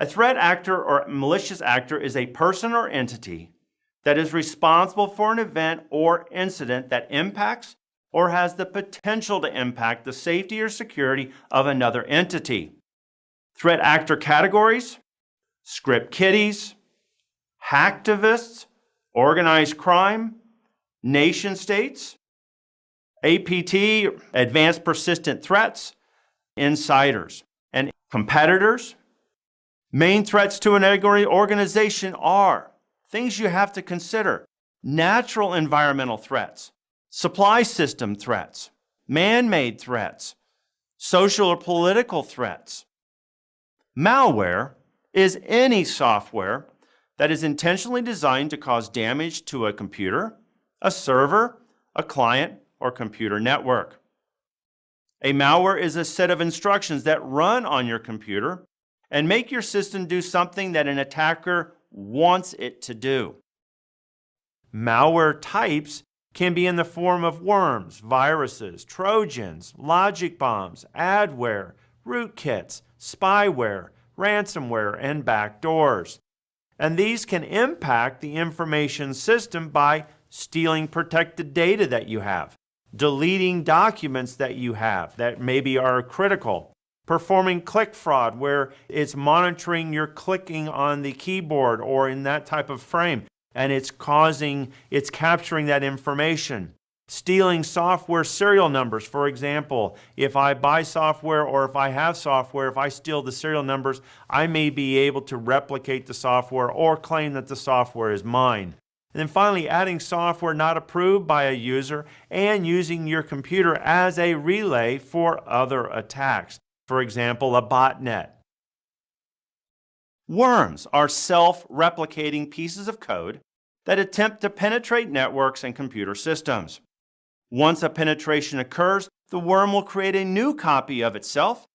A threat actor or malicious actor is a person or entity that is responsible for an event or incident that impacts or has the potential to impact the safety or security of another entity. Threat actor categories: script kiddies, hacktivists, organized crime, nation states, APT, advanced persistent threats, insiders, and competitors. Main threats to an organization are things you have to consider: natural environmental threats, supply system threats, man-made threats, social or political threats. Malware is any software that is intentionally designed to cause damage to a computer, a server, a client, or computer network. A malware is a set of instructions that run on your computer and make your system do something that an attacker wants it to do. Malware types can be in the form of worms, viruses, trojans, logic bombs, adware, rootkits, spyware, ransomware, and backdoors. And these can impact the information system by stealing protected data that you have, deleting documents that you have that maybe are critical, performing click fraud where it's monitoring your clicking on the keyboard or in that type of frame, and it's capturing that information. Stealing software serial numbers. For example, if I buy software or if I have software, if I steal the serial numbers, I may be able to replicate the software or claim that the software is mine. And then finally, adding software not approved by a user and using your computer as a relay for other attacks. For example, a botnet. Worms are self-replicating pieces of code that attempt to penetrate networks and computer systems. Once a penetration occurs, the worm will create a new copy of itself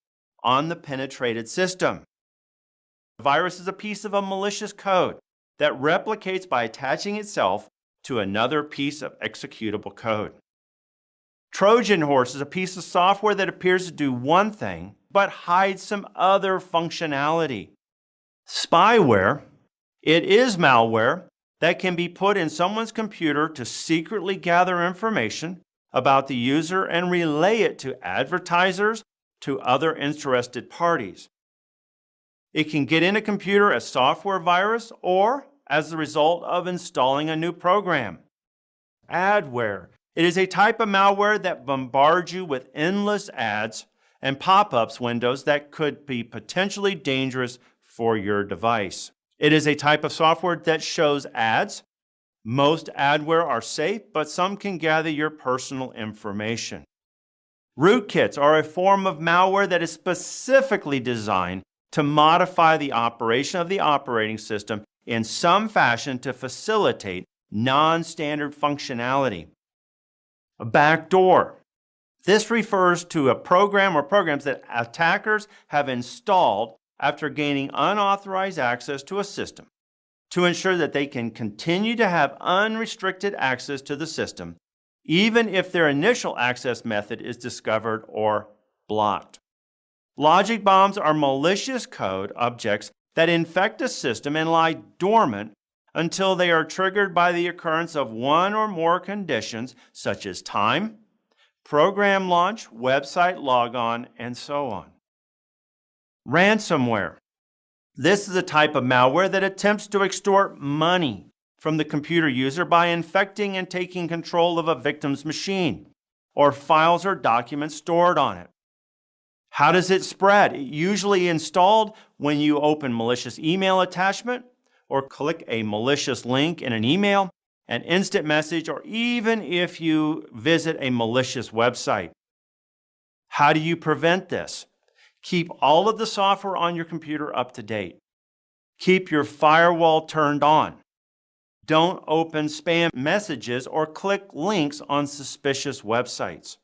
on the penetrated system. A virus is a piece of a malicious code that replicates by attaching itself to another piece of executable code. Trojan horse is a piece of software that appears to do one thing but hides some other functionality. Spyware, it is malware that can be put in someone's computer to secretly gather information about the user and relay it to advertisers, to other interested parties. It can get in a computer as software virus or as the result of installing a new program. Adware, it is a type of malware that bombards you with endless ads and pop-ups windows that could be potentially dangerous for your device. It is a type of software that shows ads. Most adware are safe, but some can gather your personal information. Rootkits are a form of malware that is specifically designed to modify the operation of the operating system in some fashion to facilitate non-standard functionality. A backdoor. This refers to a program or programs that attackers have installed after gaining unauthorized access to a system to ensure that they can continue to have unrestricted access to the system, even if their initial access method is discovered or blocked. Logic bombs are malicious code objects that infect a system and lie dormant until they are triggered by the occurrence of one or more conditions such as time, program launch, website logon, and so on. Ransomware. This is a type of malware that attempts to extort money from the computer user by infecting and taking control of a victim's machine or files or documents stored on it. How does it spread? It usually installed when you open malicious email attachment or click a malicious link in an email, an instant message, or even if you visit a malicious website. How do you prevent this? Keep all of the software on your computer up to date. Keep your firewall turned on. Don't open spam messages or click links on suspicious websites.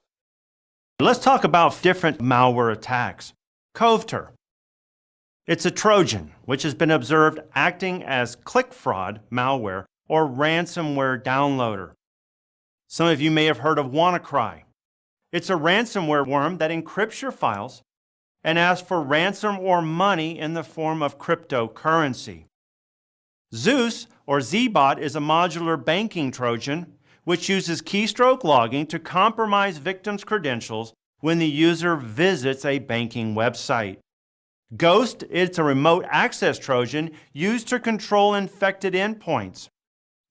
Let's talk about different malware attacks. Coveter. It's a Trojan, which has been observed acting as click fraud malware or ransomware downloader. Some of you may have heard of WannaCry. It's a ransomware worm that encrypts your files and ask for ransom or money in the form of cryptocurrency. Zeus, or Zbot, is a modular banking Trojan which uses keystroke logging to compromise victims' credentials when the user visits a banking website. Ghost, it's a remote access Trojan used to control infected endpoints.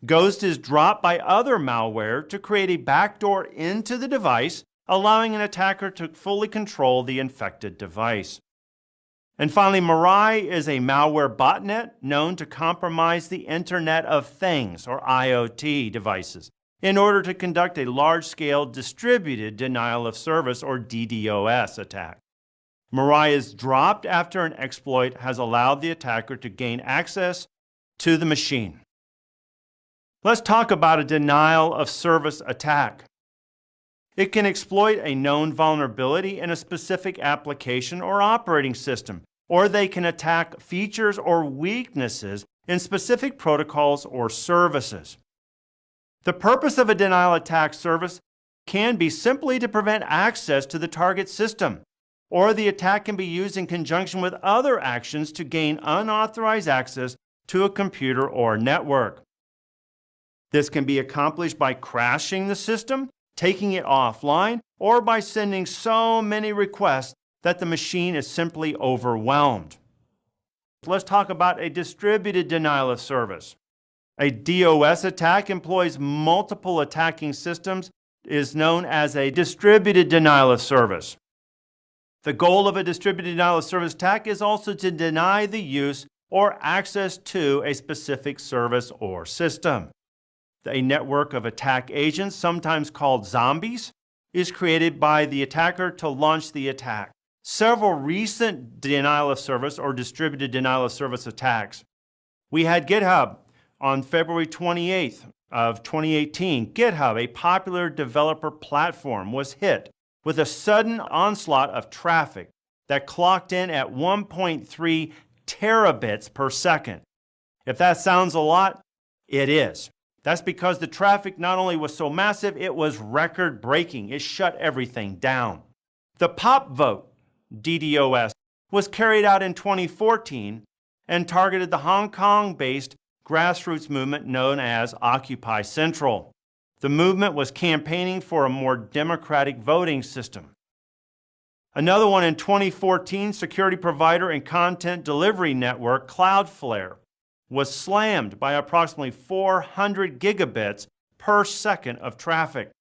Ghost is dropped by other malware to create a backdoor into the device, allowing an attacker to fully control the infected device. And finally, Mirai is a malware botnet known to compromise the Internet of Things, or IoT, devices in order to conduct a large-scale distributed denial of service, or DDoS, attack. Mirai is dropped after an exploit has allowed the attacker to gain access to the machine. Let's talk about a denial of service attack. It can exploit a known vulnerability in a specific application or operating system, or they can attack features or weaknesses in specific protocols or services. The purpose of a denial attack service can be simply to prevent access to the target system, or the attack can be used in conjunction with other actions to gain unauthorized access to a computer or network. This can be accomplished by crashing the system, taking it offline, or by sending so many requests that the machine is simply overwhelmed. Let's talk about a distributed denial of service. A DOS attack employs multiple attacking systems, is known as a distributed denial of service. The goal of a distributed denial of service attack is also to deny the use or access to a specific service or system. A network of attack agents, sometimes called zombies, is created by the attacker to launch the attack. Several recent denial of service or distributed denial of service attacks. We had GitHub on February 28th of 2018. GitHub, a popular developer platform, was hit with a sudden onslaught of traffic that clocked in at 1.3 terabits per second. If that sounds a lot, it is. That's because the traffic not only was so massive, it was record-breaking. It shut everything down. The pop vote, DDoS, was carried out in 2014 and targeted the Hong Kong-based grassroots movement known as Occupy Central. The movement was campaigning for a more democratic voting system. Another one in 2014, security provider and content delivery network Cloudflare was slammed by approximately 400 gigabits per second of traffic.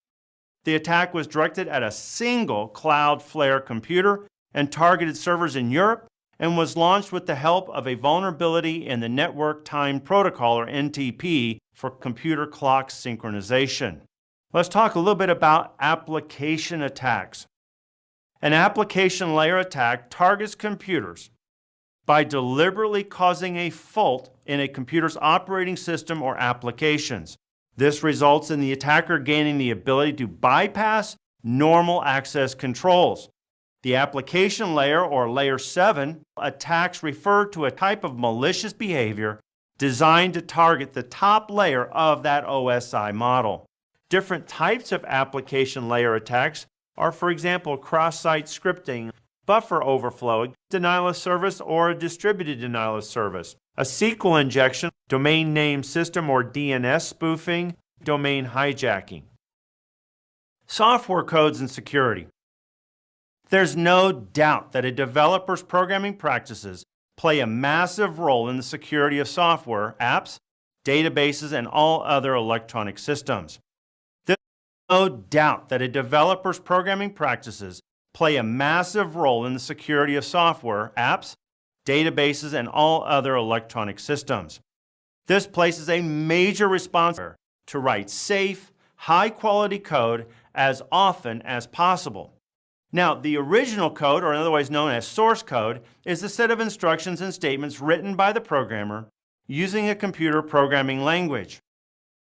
The attack was directed at a single Cloudflare computer and targeted servers in Europe, and was launched with the help of a vulnerability in the Network Time Protocol, or NTP, for computer clock synchronization. Let's talk a little bit about application attacks. An application layer attack targets computers by deliberately causing a fault in a computer's operating system or applications. This results in the attacker gaining the ability to bypass normal access controls. The application layer, or layer 7, attacks refer to a type of malicious behavior designed to target the top layer of that OSI model. Different types of application layer attacks are, for example, cross-site scripting, buffer overflow, denial of service, or distributed denial of service. A SQL injection, domain name system or DNS spoofing, domain hijacking. Software codes and security. There's no doubt that a developer's programming practices play a massive role in the security of software, apps, databases, and all other electronic systems. There's no doubt that a developer's programming practices play a massive role in the security of software, apps, databases, and all other electronic systems. This places a major responsibility to write safe, high-quality code as often as possible. Now, the original code, or otherwise known as source code, is a set of instructions and statements written by the programmer using a computer programming language.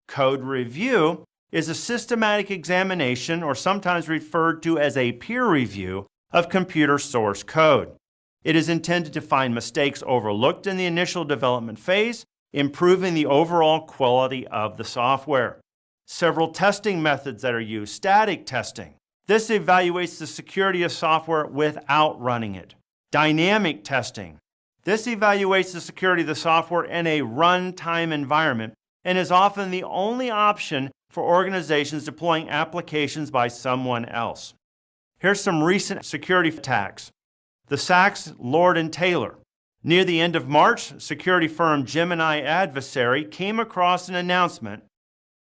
Code review is a systematic examination, or sometimes referred to as a peer review, of computer source code. It is intended to find mistakes overlooked in the initial development phase, improving the overall quality of the software. Several testing methods that are used. Static testing. This evaluates the security of software without running it. Dynamic testing. This evaluates the security of the software in a runtime environment and is often the only option for organizations deploying applications by someone else. Here's some recent security attacks. The Sachs, Lord & Taylor. Near the end of March, security firm Gemini Adversary came across an announcement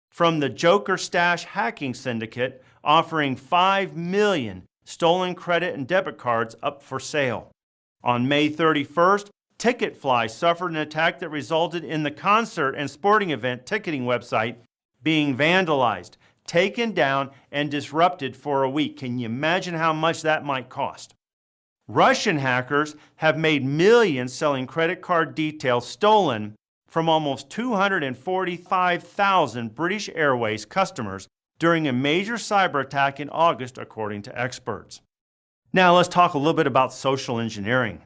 from the Joker Stash hacking syndicate offering 5 million stolen credit and debit cards up for sale. On May 31st, Ticketfly suffered an attack that resulted in the concert and sporting event ticketing website being vandalized, taken down, and disrupted for a week. Can you imagine how much that might cost? Russian hackers have made millions selling credit card details stolen from almost 245,000 British Airways customers during a major cyber attack in August, according to experts. Now let's talk a little bit about social engineering.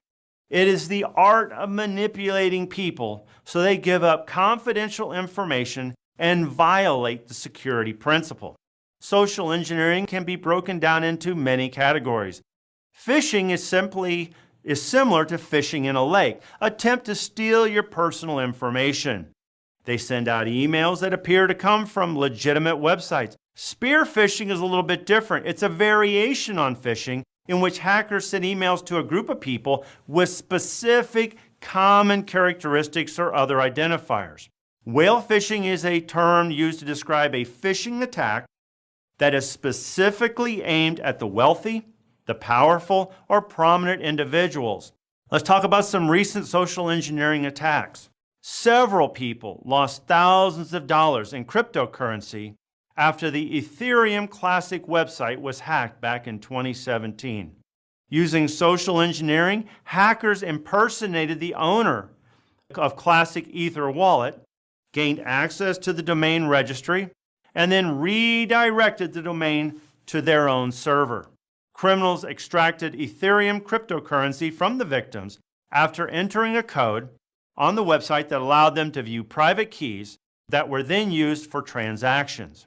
It is the art of manipulating people so they give up confidential information and violate the security principle. Social engineering can be broken down into many categories. Phishing is similar to fishing in a lake, attempt to steal your personal information. They send out emails that appear to come from legitimate websites. Spear phishing is a little bit different. It's a variation on phishing in which hackers send emails to a group of people with specific common characteristics or other identifiers. Whale phishing is a term used to describe a phishing attack that is specifically aimed at the wealthy, the powerful, or prominent individuals. Let's talk about some recent social engineering attacks. Several people lost thousands of dollars in cryptocurrency after the Ethereum Classic website was hacked back in 2017. Using social engineering, hackers impersonated the owner of Classic Ether wallet, gained access to the domain registry, and then redirected the domain to their own server. Criminals extracted Ethereum cryptocurrency from the victims after entering a code on the website that allowed them to view private keys that were then used for transactions.